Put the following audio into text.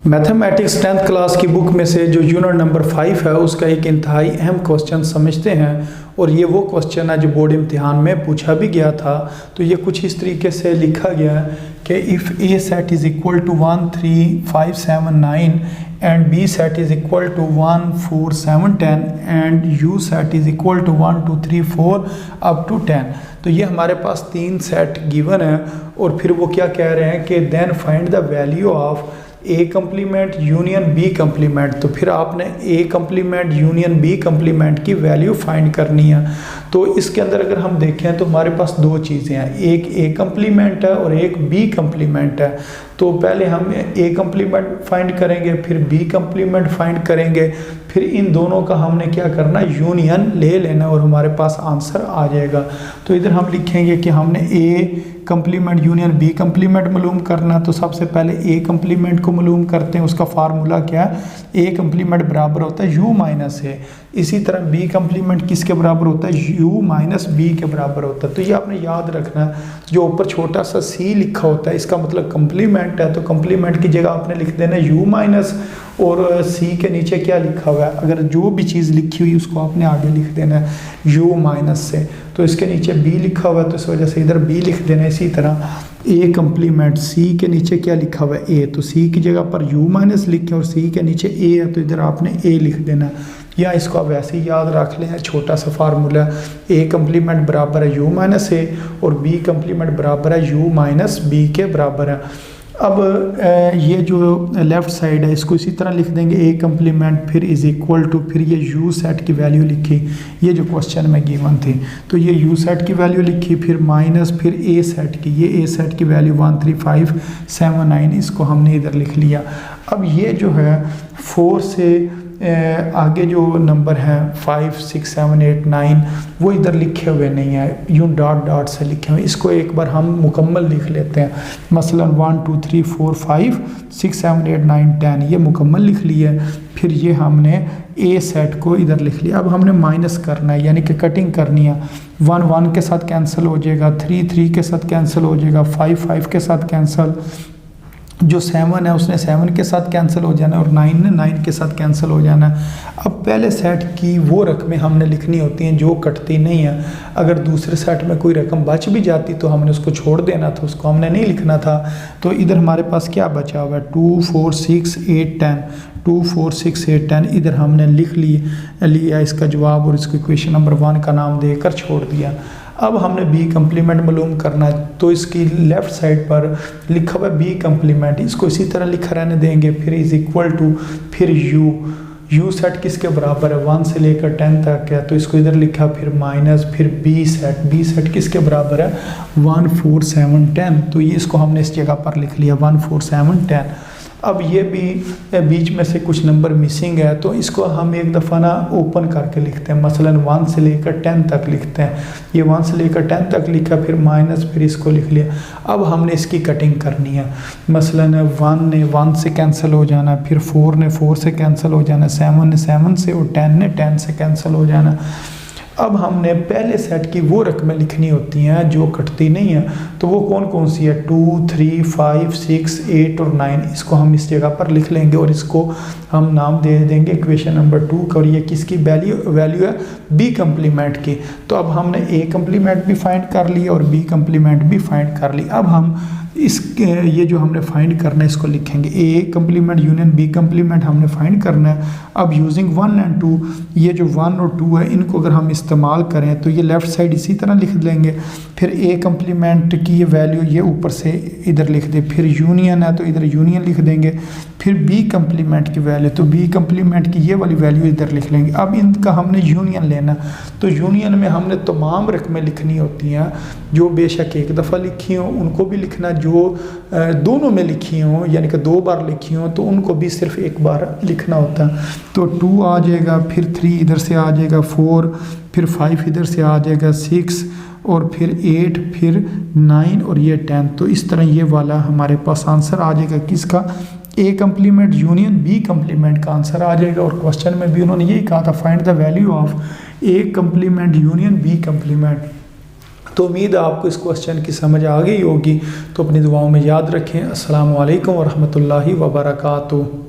Mathematics 10th class की book में से जो यूनिट नंबर 5 है उसका एक इंतहाई अहम क्वेश्चन समझते हैं। और ये वो क्वेश्चन है जो बोर्ड इम्तिहान में पूछा भी गया था। तो ये कुछ इस तरीके से लिखा गया है कि if A set is equal to 1 3 5 7 9 and B set is equal to 1 4 7 10 and U set is equal to 1 2 3 4 up to 10। तो ये हमारे पास 3 सेट गिवन है और फिर वो क्या कह रहे हैं कि then find the value of A complement union B complement. तो फिर आपने A complement union B complement की वैल्यू फाइंड करनी है। तो इसके अंदर अगर हम देखें तो हमारे पास दो चीज़ें हैं, एक ए कम्प्लीमेंट है और एक बी कम्प्लीमेंट है। तो पहले हम ए कम्प्लीमेंट फाइंड करेंगे, फिर बी कम्प्लीमेंट फाइंड करेंगे, फिर इन दोनों का हमने क्या करना, यूनियन ले लेना और हमारे पास आंसर आ जाएगा। तो इधर हम लिखेंगे कि हमने A complement union B complement मालूम करना। तो सबसे पहले ए कम्प्लीमेंट को मालूम करते हैं, उसका फार्मूला क्या है, ए कम्प्लीमेंट बराबर होता है यू माइनस ए। इसी तरह बी कम्प्लीमेंट किसके बराबर होता है, यू माइनस बी के बराबर होता है। तो ये आपने याद रखना है, जो ऊपर छोटा सा सी लिखा होता है इसका मतलब कम्प्लीमेंट है। तो कम्प्लीमेंट की जगह आपने लिख देना यू माइनस और सी के नीचे क्या लिखा हुआ है, अगर जो भी चीज़ लिखी हुई उसको आपने आगे लिख देना है यू माइनस से। तो इसके नीचे बी लिखा हुआ है तो इस वजह से इधर बी लिख देना है। इसी तरह ए कम्प्लीमेंट सी के नीचे क्या लिखा हुआ है ए, तो सी की जगह पर यू माइनस लिखें और सी के नीचे ए है तो इधर आपने ए लिख देना है। या इसको आप वैसे ही याद रख लें, छोटा सा फार्मूला, ए कम्प्लीमेंट बराबर है यू माइनस ए और बी कम्प्लीमेंट बराबर है यू माइनस बी के बराबर है। अब ये जो लेफ़्ट साइड है इसको इसी तरह लिख देंगे, ए कम्प्लीमेंट फिर इज़ इक्वल टू, फिर ये यू सेट की वैल्यू लिखी, ये जो क्वेश्चन में गिवन थी तो ये यू सेट की वैल्यू लिखी, फिर माइनस फिर ए सेट की, ये ए सेट की वैल्यू 1 3 5 7 9 इसको हमने इधर लिख लिया। अब ये जो है 4 से आगे जो नंबर हैं 5 6 7 8 9 वो इधर लिखे हुए नहीं है, यूँ डॉट डॉट से लिखे हुए। इसको एक बार हम मुकम्मल लिख लेते हैं, मसलन 1 2 3 4 5 6 7 8 9 10 ये मुकम्मल लिख लिया। फिर ये हमने ए सेट को इधर लिख लिया। अब हमने माइनस करना है यानी कि कटिंग करनी है। 1 1 के साथ कैंसिल हो जाएगा, 3 3 के साथ कैंसिल हो जाएगा, 5 5 के साथ कैंसिल, जो 7 है उसने 7 के साथ कैंसिल हो जाना और 9 ने 9 के साथ कैंसिल हो जाना। अब पहले सेट की वो रकमें हमने लिखनी होती हैं जो कटती नहीं है। अगर दूसरे सेट में कोई रकम बच भी जाती तो हमने उसको छोड़ देना था, उसको हमने नहीं लिखना था। तो इधर हमारे पास क्या बचा हुआ है, 2 4 6 8 10, 2 4 6 8 10 इधर हमने लिख लिया इसका जवाब और इसको इक्वेशन नंबर 1 का नाम देकर छोड़ दिया। अब हमने बी कम्प्लीमेंट मालूम करना है तो इसकी लेफ़्ट साइड पर लिखा हुआ है बी कम्प्लीमेंट, इसको इसी तरह लिखा रहने देंगे, फिर इज़ इक्वल टू, फिर यू सेट किसके बराबर है 1 से लेकर 10 तक है तो इसको इधर लिखा, फिर माइनस, फिर बी सेट किसके बराबर है 1 4 7 10 तो ये इसको हमने इस जगह पर लिख लिया 1 4 7 10। अब ये भी बीच में से कुछ नंबर मिसिंग है तो इसको हम एक दफ़ा ना ओपन करके लिखते हैं, मसलन 1 से लेकर 10 तक लिखते हैं। ये 1 से लेकर 10 तक लिखा, फिर माइनस, फिर इसको लिख लिया। अब हमने इसकी कटिंग करनी है, मसलन 1 ने 1 से कैंसिल हो जाना, फिर 4 ने 4 से कैंसिल हो जाना, 7 ने 7 से और 10 ने 10 से कैंसिल हो जाना। अब हमने पहले सेट की वो रकमें लिखनी होती हैं जो कटती नहीं है। तो वो कौन कौन सी है, 2 3 5 6 8 और 9, इसको हम इस जगह पर लिख लेंगे और इसको हम नाम दे देंगे इक्वेशन नंबर 2 का। और ये किसकी वैल्यू है, बी कम्प्लीमेंट की। तो अब हमने ए कम्प्लीमेंट भी फाइंड कर लिया और बी कम्प्लीमेंट भी फाइंड कर ली। अब हम ये जो हमने फाइंड करना है इसको लिखेंगे, A complement union B complement हमने फाइंड करना है। अब यूजिंग 1 एंड 2, ये जो 1 और 2 है इनको अगर हम इस्तेमाल करें तो ये लेफ़्ट साइड इसी तरह लिख लेंगे। फिर ए कम्प्लीमेंट की ये वैल्यू ये ऊपर से इधर लिख दे, फिर यूनियन है तो इधर यूनियन लिख देंगे, फिर बी कम्प्लीमेंट की वैल्यू तो बी कम्प्लीमेंट की ये वाली वैल्यू इधर लिख लेंगे। अब इनका हमने यूनियन लेना, तो यूनियन में हमने तमाम रकमें लिखनी होती हैं जो बेशक एक दफ़ा लिखी हों उनको भी लिखना, जो दोनों में लिखी हों यानी कि 2 बार लिखी हों तो उनको भी सिर्फ एक बार लिखना होता है। तो 2 आ जाएगा, फिर 3 इधर से आ जाएगा, 4 फिर 5 इधर से आ जाएगा, 6 और फिर 8 फिर 9 और ये 10। तो इस तरह ये वाला हमारे पास आंसर आ जाएगा किसका, A complement union B complement का आंसर आ जाएगा। और क्वेश्चन में भी उन्होंने यही कहा था, find the value of A complement union B complement. तो उम्मीद है आपको इस क्वेश्चन की समझ आ गई होगी। तो अपनी दुआओं में याद रखें। अस्सलामु अलैकुम वरहमतुल्लाहि वबरकातुहू।